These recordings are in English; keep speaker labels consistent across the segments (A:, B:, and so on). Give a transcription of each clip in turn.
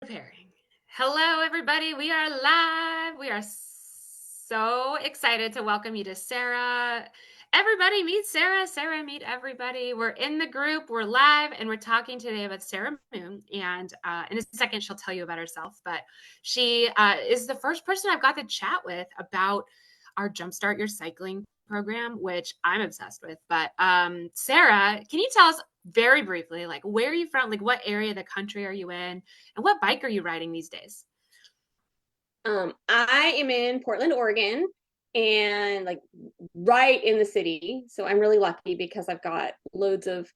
A: Preparing. Hello, everybody. We are live. We are so excited to welcome you to Sarah. Everybody meet Sarah. Sarah, meet everybody. We're in the group. We're live, and we're talking today about Sarah Moon. And in a second, she'll tell you about herself. But she is the first person I've got to chat with about our Jumpstart Your Cycling program, which I'm obsessed with. But Sarah, can you tell us very briefly, like, where are you from? Like, what area of the country are you in? And what bike are you riding these days?
B: I am in Portland, Oregon, and like right in the city. So I'm really lucky because I've got loads of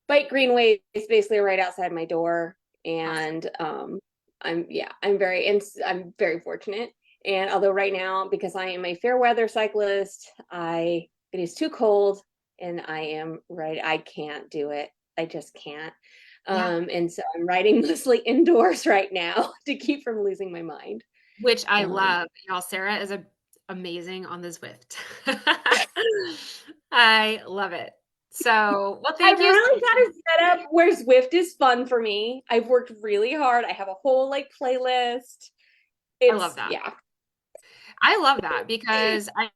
B: bike greenways basically right outside my door.
A: Awesome.
B: And I'm very fortunate. And although right now, because I am a fair weather cyclist, it is too cold and I can't do it. I just can't.
A: Yeah.
B: And so I'm riding mostly indoors right now to keep from losing my mind.
A: Which I
B: Um,
A: love. Y'all, Sarah is amazing on the Zwift. I love it. So, well,
B: I've
A: thank you.
B: really got a setup where Zwift is fun for me. I've worked really hard. I have a whole like playlist.
A: I love
B: It's
A: that.
B: yeah.
A: I love that because I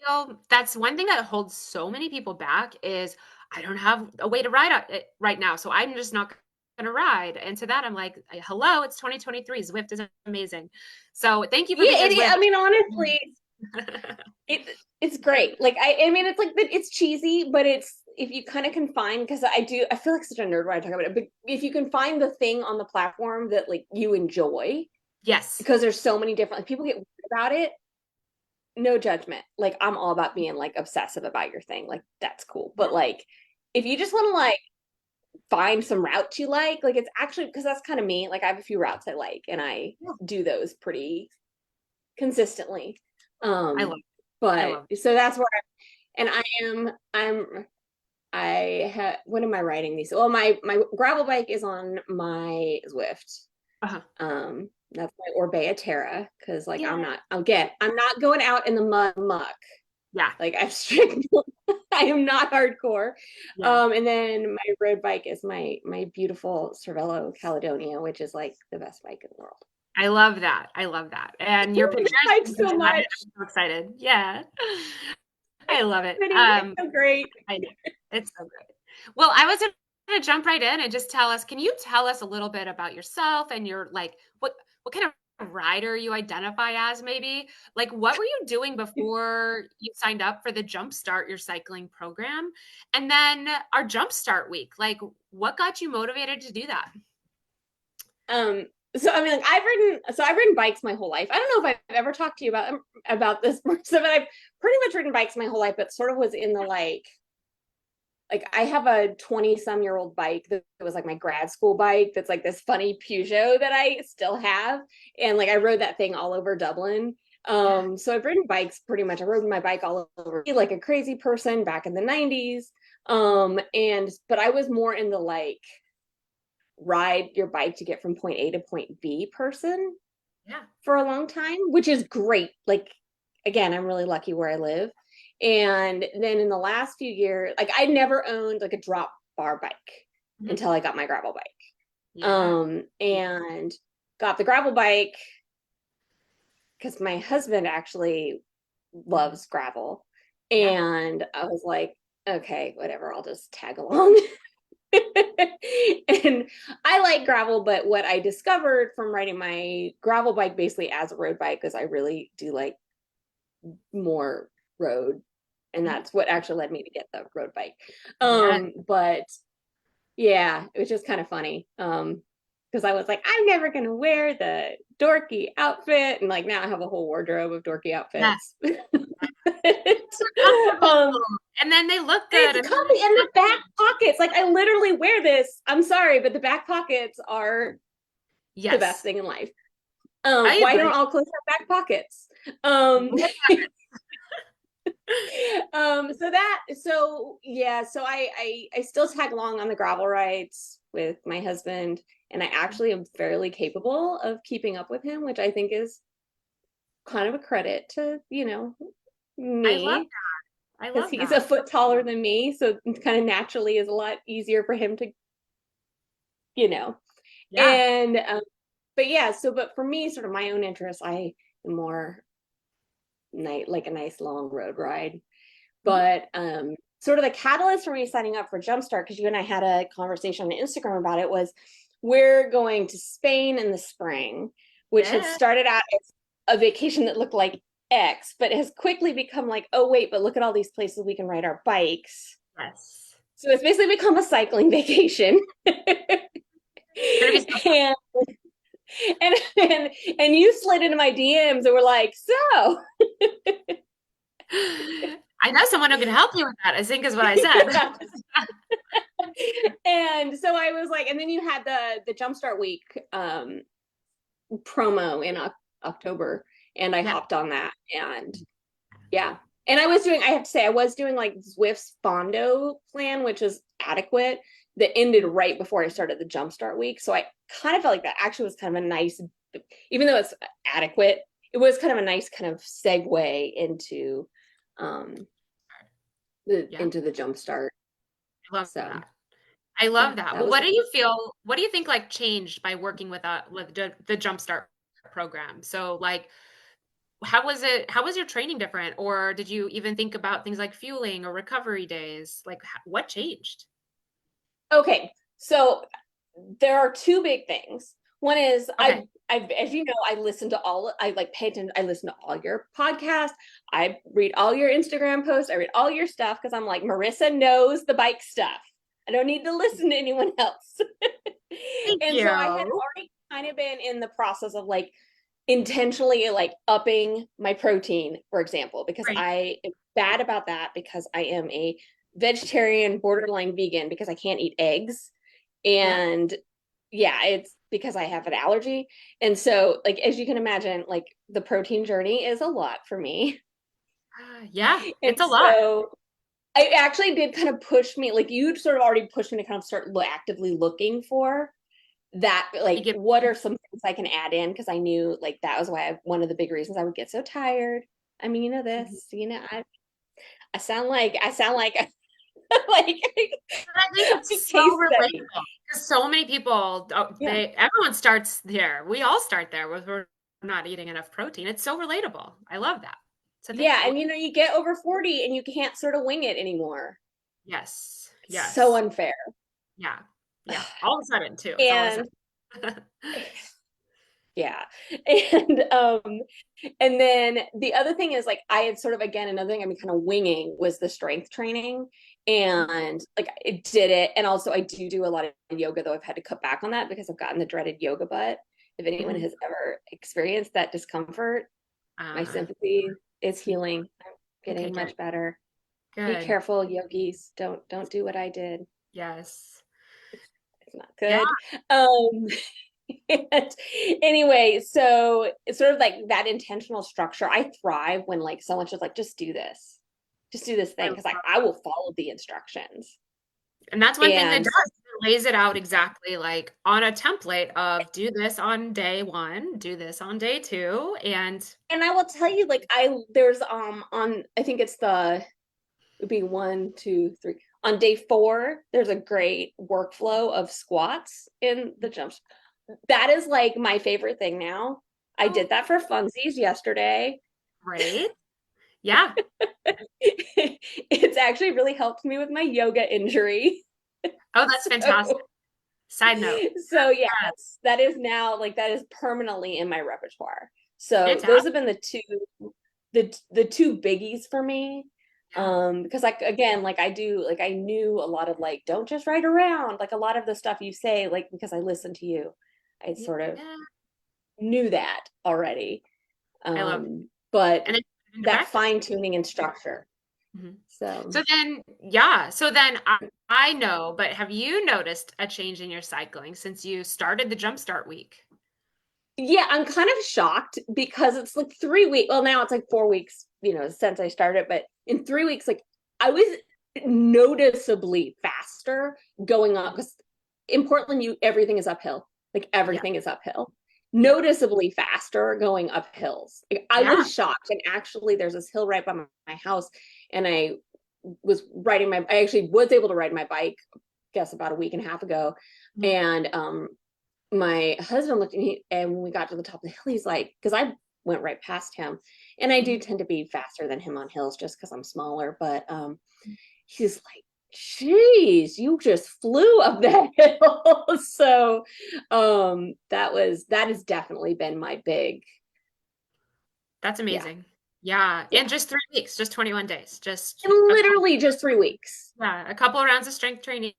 A: feel that's one thing that holds so many people back is I don't have a way to ride it right now. So I'm just not going to ride. And to that, I'm like, hello, it's 2023. Zwift is amazing. So thank you for
B: Yeah,
A: being a
B: I mean
A: Zwift.
B: honestly, it's great. Like I mean it's like it's cheesy, but it's if you kind of can find because I feel like such a nerd when I talk about it, but if you can find the thing on the platform that like you enjoy,
A: Yes.
B: because there's so many different like, people get weird about it, no judgment. Like I'm all about being like obsessive about your thing. Like that's cool. But like if you just want to like find some routes you like it's actually because that's kind of me. Like I have a few routes I like and I
A: Yeah.
B: do those pretty consistently.
A: I love I
B: But
A: love
B: so that's where and I have what am I riding these? Well, my gravel bike is on my Zwift.
A: uh-huh.
B: That's my Orbea Terra because like
A: Yeah.
B: I'm not going out in the mud muck.
A: Yeah.
B: Like I'm strict. I am not hardcore.
A: Yeah.
B: And then my road bike is my beautiful Cervelo Caledonia, which is like the best bike in the world.
A: I love that. I love that.
B: I
A: And your
B: love
A: pictures,
B: this bike
A: you
B: so
A: should ride it.
B: much.
A: I'm so excited. Yeah. I love it.
B: Pretty, it's so great.
A: I know. It's so good. Well, I was gonna jump right in and just tell us, can you tell us a little bit about yourself and your like what kind of rider you identify as maybe? Like what were you doing before you signed up for the Jumpstart Your Cycling program? And then our Jumpstart week, like what got you motivated to do that?
B: Um, so I mean, like I've ridden bikes my whole life. I don't know if I've ever talked to you about this, so, but I've pretty much ridden bikes my whole life, but sort of was in the like I have a 20 some year old bike that was like my grad school bike that's like this funny Peugeot that I still have. And like I rode that thing all over Dublin.
A: Yeah.
B: So I've ridden bikes pretty much. I rode my bike all over like a crazy person back in the 90s. But I was more in the like ride your bike to get from point A to point B person
A: Yeah.
B: for a long time, which is great. Like again, I'm really lucky where I live. And then in the last few years, like I never owned like a drop bar bike
A: Mhm.
B: until I got my gravel bike.
A: Yeah.
B: And got the gravel bike because my husband actually
A: Mhm.
B: loves gravel.
A: Yeah.
B: And I was like, okay, whatever, I'll just tag along. And I like gravel, but what I discovered from riding my gravel bike basically as a road bike is I really do like more road. And
A: Mhm.
B: that's what actually led me to get the road bike.
A: Yeah.
B: But yeah, it was just kind of funny. Because I was like, I'm never gonna wear the dorky outfit. And like now I have a whole wardrobe of dorky
A: Yeah.
B: outfits.
A: Comfortable.
B: um
A: And then they look good.
B: it's
A: And
B: comfy and the back pockets. Like I literally wear this. I'm sorry, but the back pockets are the best
A: yes,
B: thing in life.
A: I
B: Why
A: agree.
B: don't all clothes have back pockets? Um, so yeah, so I still tag along on the gravel rides with my husband, and I actually am fairly capable of keeping up with him, which I think is kind of a credit to,
A: I love
B: me,
A: I
B: because
A: love
B: he's a
A: that.
B: foot taller than me, so it kind of naturally is a lot easier for him to, you know.
A: Yeah.
B: And but yeah, but for me, sort of my own interests, I am more like a nice long road ride.
A: Mhm.
B: But sort of the catalyst for me signing up for Jumpstart, because you and I had a conversation on Instagram about it, was we're going to Spain in the spring, which had
A: Yeah.
B: started out as a vacation that looked like X, but has quickly become like, oh wait, but look at all these places we can ride our bikes.
A: Yes.
B: So it's basically become a cycling vacation.
A: It's gonna be so
B: and, and you slid into my DMs and were like, so
A: I know someone who can help you with that, I think is what I said.
B: yeah. And so I was like, and then you had the Jumpstart Week promo in October, and I
A: Yeah.
B: hopped on that, and yeah. And I have to say, I was doing like Zwift's Fondo plan, which is adequate, that ended right before I started the Jumpstart Week. So I kind of felt like that actually was kind of a nice, even though it's adequate, it was kind of a nice kind of segue um
A: Yeah.
B: into the Jumpstart.
A: I love
B: So
A: that. I
B: yeah,
A: love that.
B: that
A: Well,
B: was
A: what do you think like changed by working with the Jumpstart program? So like how was your training different? Or did you even think about things like fueling or recovery days? Like what changed?
B: okay. So there are two big things. One is
A: Okay.
B: as you know, I like pay attention, I listen to all your podcasts, I read all your Instagram posts, I read all your stuff because I'm like, Marissa knows the bike stuff. I don't need to listen to anyone else.
A: Thank
B: And so I had
A: you.
B: already kind of been in the process of like intentionally like upping my protein, for example, because
A: Right.
B: I am bad about that because I am a vegetarian, borderline vegan because I can't eat eggs.
A: Yeah.
B: And yeah, it's because I have an allergy. And so, like, as you can imagine, like the protein journey is a lot for me.
A: Yeah,
B: And
A: it's a lot.
B: so I actually did kind of push me, like you'd sort of already pushed me to kind of start actively looking for that,
A: You
B: like,
A: give
B: what are some things I can add in? Because I knew like that was why one of the big reasons I would get so tired. I mean,
A: Mhm.
B: I sound like like
A: But I think
B: a
A: it's so
B: case study.
A: relatable because so many people,
B: Yeah.
A: everyone starts there. We all start there with we're not eating enough protein. It's so relatable. I love that. So thanks
B: Yeah.
A: for,
B: And you get over 40 and you can't sort of wing it anymore.
A: yes,
B: It's so
A: yes,
B: unfair.
A: yeah, yeah. All of a sudden too. It's all of a
B: And
A: sudden.
B: yeah. And and then the other thing is like I had sort of again another thing I've been kind of winging was the strength training. And like I did it. And also I do a lot of yoga, though I've had to cut back on that because I've gotten the dreaded yoga butt. If anyone
A: Mhm.
B: has ever experienced that discomfort, my
A: Uh,
B: sympathy is healing. I'm
A: okay,
B: getting
A: good,
B: much better. Be
A: good.
B: careful, yogis. Don't do what I did.
A: Yes.
B: It's not
A: Yeah.
B: good. Um And anyway, so it's sort of like that intentional structure. I thrive when like someone's just like, just do this
A: I
B: thing. Cause like
A: love
B: I will follow the instructions.
A: And that's one thing that
B: And
A: does. It lays it out exactly like on a template of do this on day one, do this on day two, and
B: and I will tell you, like there's on I think it's it would be 1, 2, 3. On day 4, there's a great workflow of squats in the jumps. That is like my favorite thing now. I
A: oh,
B: did that for funsies yesterday.
A: great. Yeah.
B: It's actually really helped me with my yoga injury.
A: Oh, that's fantastic.
B: So,
A: Side note.
B: so yeah,
A: Yeah,
B: that is now like that is permanently in my repertoire. So those
A: fantastic.
B: have been the two biggies for me.
A: Yeah.
B: Because like again, like I knew a lot of like don't just ride around, like a lot of the stuff you say, like because I listened to you, I sort of
A: Yeah.
B: knew that already.
A: I love it.
B: But
A: And then into
B: that
A: practice.
B: fine tuning and structure.
A: Mhm.
B: So
A: So then, yeah. So then I know, but have you noticed a change in your cycling since you started the Jumpstart week?
B: yeah, I'm kind of shocked because it's like 3 weeks. Well, now it's like 4 weeks, since I started, but in 3 weeks, like I was noticeably faster going up because in Portland, everything is uphill. Like
A: Yeah.
B: everything is uphill.
A: Yeah.
B: Noticeably faster going up hills. Like, I
A: Yeah.
B: was shocked. And actually, there's this hill right by my house, and I actually was able to ride my bike, I guess about a week and a half ago,
A: Mhm.
B: and my husband looked at me, and when we got to the top of the hill, he's like, because I went right past him, and I do
A: Mhm.
B: tend to be faster than him on hills just because I'm smaller. But he's like, "Geez, you just flew up that hill." So that has definitely been my big,
A: That's
B: yeah,
A: amazing. Yeah,
B: yeah,
A: and just 3 weeks, just 21 days, just
B: and
A: a couple,
B: literally just 3 weeks.
A: yeah, a couple of rounds of strength training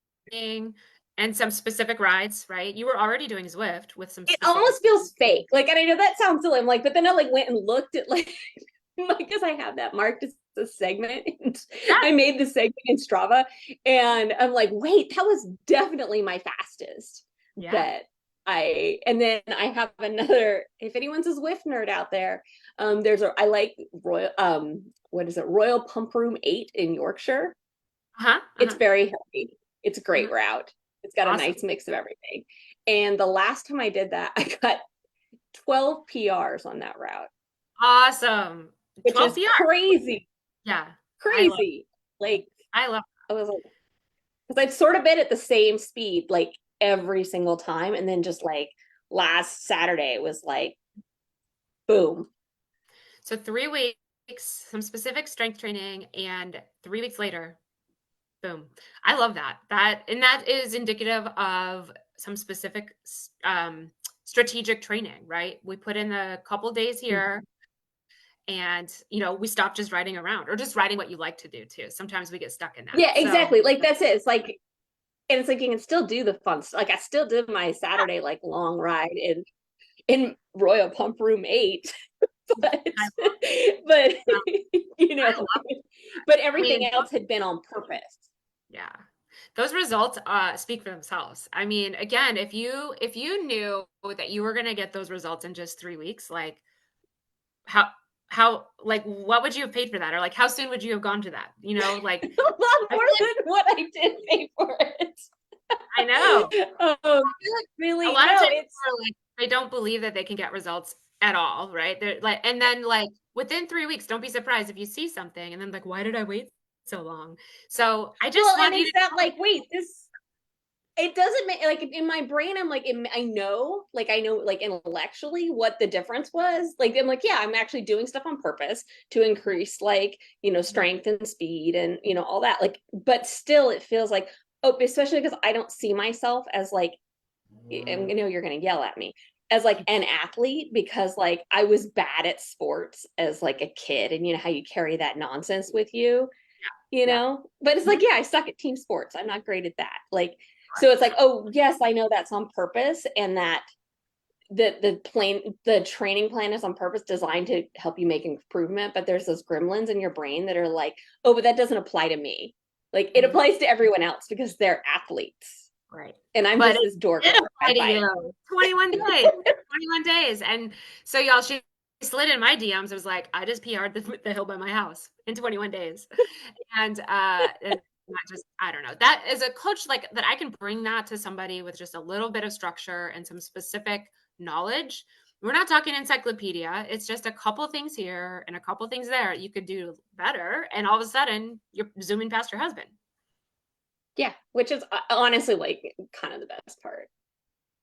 A: and some specific rides, right? You were already doing Zwift with some
B: It
A: specific.
B: almost feels fake. Like, and I know that sounds silly. I'm like, but then I like went and looked at like because I have that marked as a segment. And
A: Yeah,
B: I made the segment in Strava, and I'm like, wait, that was definitely my fastest.
A: yeah.
B: That and then I have another. If anyone's a Zwift nerd out there, I like Royal what is it, Royal Pump Room 8 in Yorkshire.
A: Uh-huh,
B: It's
A: uh-huh,
B: very healthy. It's a great
A: uh-huh.
B: route. It's got a
A: Awesome.
B: nice mix of everything. And the last time I did that, I got 12 PRs on that route,
A: Awesome.
B: which
A: 12
B: is
A: PR.
B: crazy,
A: Yeah. I love
B: crazy. Like,
A: I love
B: I was like, because I've sort of been at the same speed like every single time. And then just like last Saturday, it was like, boom.
A: So 3 weeks, some specific strength training, and 3 weeks later, boom. I love that. That is indicative of some specific strategic training, right? We put in a couple days here and we stop just riding around or just riding what you like to do too. Sometimes we get stuck in that.
B: Yeah,
A: So
B: exactly. Like, that's it. It's like, and it's like you can still do the fun stuff. Like, I still did my Saturday like long ride in Royal Pump Room 8. but
A: I
B: but
A: love
B: you
A: I
B: know,
A: love
B: but
A: I mean,
B: everything else had been on purpose.
A: yeah. Those results speak for themselves. I mean, again, if you knew that you were going to get those results in just 3 weeks, like how how like what would you have paid for that, or like how soon would you have gone to that? Like
B: A lot
A: I
B: more
A: feel like
B: than what I did pay for it.
A: I know. I feel like a
B: Really,
A: lot of
B: no,
A: times
B: it's
A: people are like they don't believe that they can get results at all, right? They're like, and then like within 3 weeks, don't be surprised if you see something and then like, why did I wait so long? So I just
B: well, and
A: want you
B: it's
A: to
B: that
A: know,
B: like, wait, this it doesn't make like in my brain. I'm like, I know like intellectually what the difference was. Like, I'm like, yeah, I'm actually doing stuff on purpose to increase like strength and speed and all that. Like, but still, it feels like, oh, especially because I don't see myself as like, and you're gonna yell at me, as like an athlete, because like I was bad at sports as like a kid, and how you carry that nonsense with you,
A: yeah.
B: but it's
A: Mhm.
B: like, yeah, I suck at team sports, I'm not great at that, like,
A: Right.
B: so it's like, oh yes, I know that's on purpose, and that the training plan is on purpose, designed to help you make improvement, but there's those gremlins in your brain that are like, oh, but that doesn't apply to me. Like, it
A: Mhm.
B: applies to everyone else because they're athletes,
A: Right.
B: and I'm
A: But
B: just
A: it
B: this dork
A: did apply
B: horrified
A: to
B: by it.
A: you. 21 days. 21 days. And so y'all, she slid in my DMs. It was like, I just PR'd the hill by my house in 21 days. And I don't know. That is a coach like that I can bring that to somebody with just a little bit of structure and some specific knowledge. We're not talking encyclopedia. It's just a couple things here and a couple things there you could do better. And all of a sudden, you're zooming past your husband.
B: Yeah, which is honestly like kind of the best part.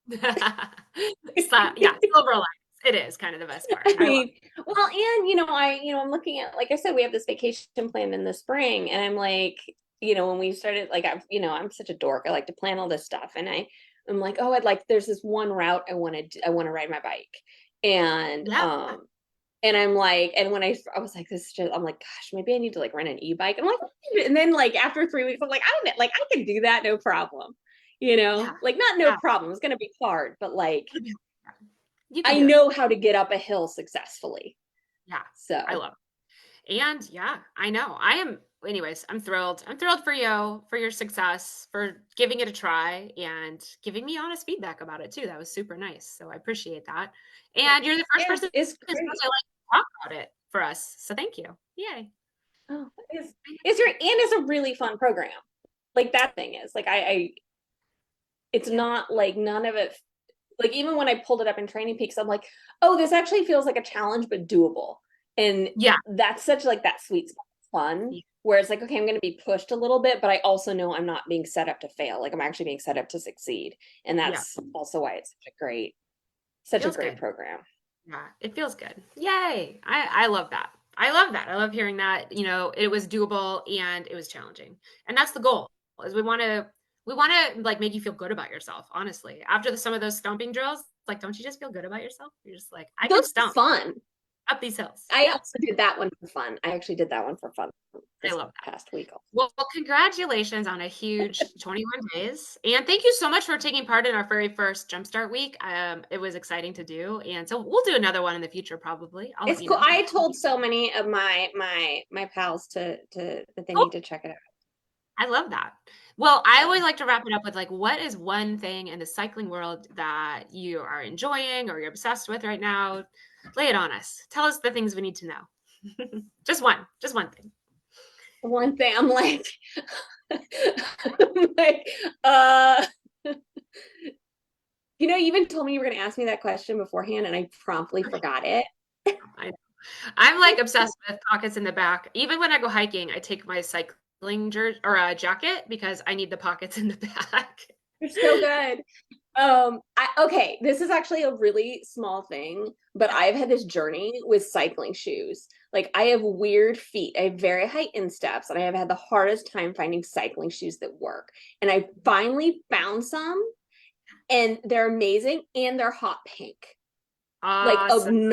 A: Yeah, silver linings. It is kind of the best part.
B: I
A: I love
B: mean, well, and I'm looking at, like I said, we have this vacation planned in the spring, and I'm like, when we started, like, I'm such a dork. I like to plan all this stuff, and I'm like, oh, there's this one route I want to ride my bike, and
A: yeah,
B: I'm like, and when I was like, I'm like, gosh, maybe I need to like rent an e-bike. I'm like, and then like after 3 weeks, I'm like, I don't know, like I can do that, no problem,
A: yeah,
B: like not no
A: yeah.
B: problem. It's gonna be hard, but like
A: You can
B: I
A: do it.
B: know how to get up a hill successfully.
A: Yeah, I
B: So
A: love it. And yeah, I know. I am anyways, I'm thrilled. I'm thrilled for you, for your success, for giving it a try and giving me honest feedback about it too. That was super nice. So I appreciate that. And you're the first
B: yeah,
A: person
B: it's
A: who's
B: great.
A: actually like talk about it for us. So thank you. Yay.
B: Oh, it's your, and it's a really fun program. Like, that thing is like, it's
A: Yeah.
B: not like, none of it, like, even when I pulled it up in Training Peaks, I'm like, oh, this actually feels like a challenge but doable. And
A: Yeah.
B: that's such like that sweet spot of fun where it's like, okay, I'm going to be pushed a little bit, but I also know I'm not being set up to fail. Like I'm actually being set up to succeed. And
A: Yeah,
B: that's also why it's such a
A: feels
B: great
A: good.
B: program.
A: Yeah, it feels good. Yay. I love that. I love that. I love hearing that, it was doable and it was challenging. And that's the goal. Is we want to like make you feel good about yourself, honestly. After some of those stomping drills, like don't you just feel good about yourself? You're just like, I can
B: Those are
A: stomp
B: fun.
A: up these hills.
B: I
A: Yeah.
B: also did that one for fun. I actually did that one for fun
A: I
B: this
A: love that.
B: past week.
A: Well, congratulations on a huge 21 days. And thank you so much for taking part in our very first Jumpstart week. It was exciting to do. And so we'll do another one in the future, probably. I'll let
B: It's
A: you
B: cool.
A: know.
B: I told so many of my pals to that they
A: Oh,
B: need to check it out.
A: I love that. Well, I always
B: So
A: like to wrap it up with like, what is one thing in the cycling world that you are enjoying or you're obsessed with right now? Lay it on us. Tell us the things we need to know. Just one thing.
B: one thing I'm like, I'm like, uh, you even told me you were going to ask me that question beforehand, and I promptly forgot it.
A: I I'm like obsessed with pockets in the back. Even when I go hiking, I take my cycling jersey or a jacket because I need the pockets in the back.
B: You're so good. Okay, this is actually a really small thing, but
A: Yeah.
B: I've had this journey with cycling shoes. Like I have weird feet. I have very high insteps, and I have had the hardest time finding cycling shoes that work. And I finally found some, and they're amazing, and they're hot pink. Like
A: Awesome.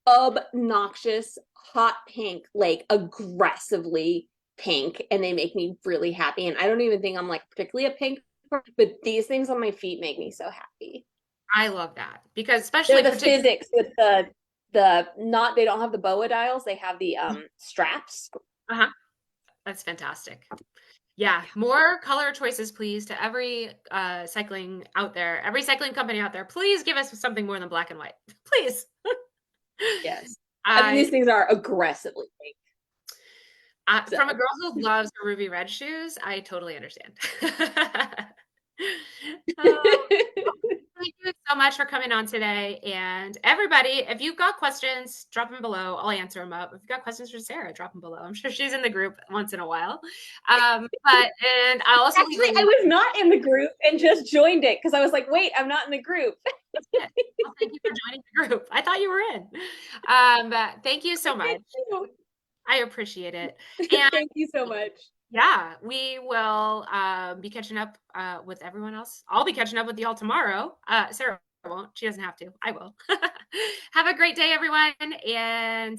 B: obnoxious hot pink, like aggressively pink, and they make me really happy. And I don't even think I'm like particularly a pink, but these things on my feet make me so happy.
A: I love that because
B: They're
A: especially
B: the
A: particularly
B: physics with the not they don't have the boa dials, they have the straps.
A: uh-huh, that's fantastic. Yeah, more color choices, please, to every cycling out there, every cycling company out there. Please give us something more than black and white. Please.
B: Yes. I mean, these
A: I
B: things are aggressively pink.
A: from a
B: So
A: girl who loves her ruby red shoes, I totally understand. Oh, thank you so much for coming on today. And everybody, if you've got questions, drop them below. I'll answer them up. If you've got questions for Sarah, drop them below. I'm sure she's in the group once in a while. And I'll also leave a
B: actually, I
A: link.
B: was not in the group and just joined it because I was like, wait, I'm not in the group.
A: That's it. Well, thank you for joining the group. I thought you were in. But thank you
B: I
A: so
B: did
A: much.
B: too.
A: I appreciate it. And
B: Thank you so much.
A: yeah, we will be catching up with everyone else. I'll be catching up with y'all tomorrow. Sarah won't. She doesn't have to. I will. Have a great day, everyone. And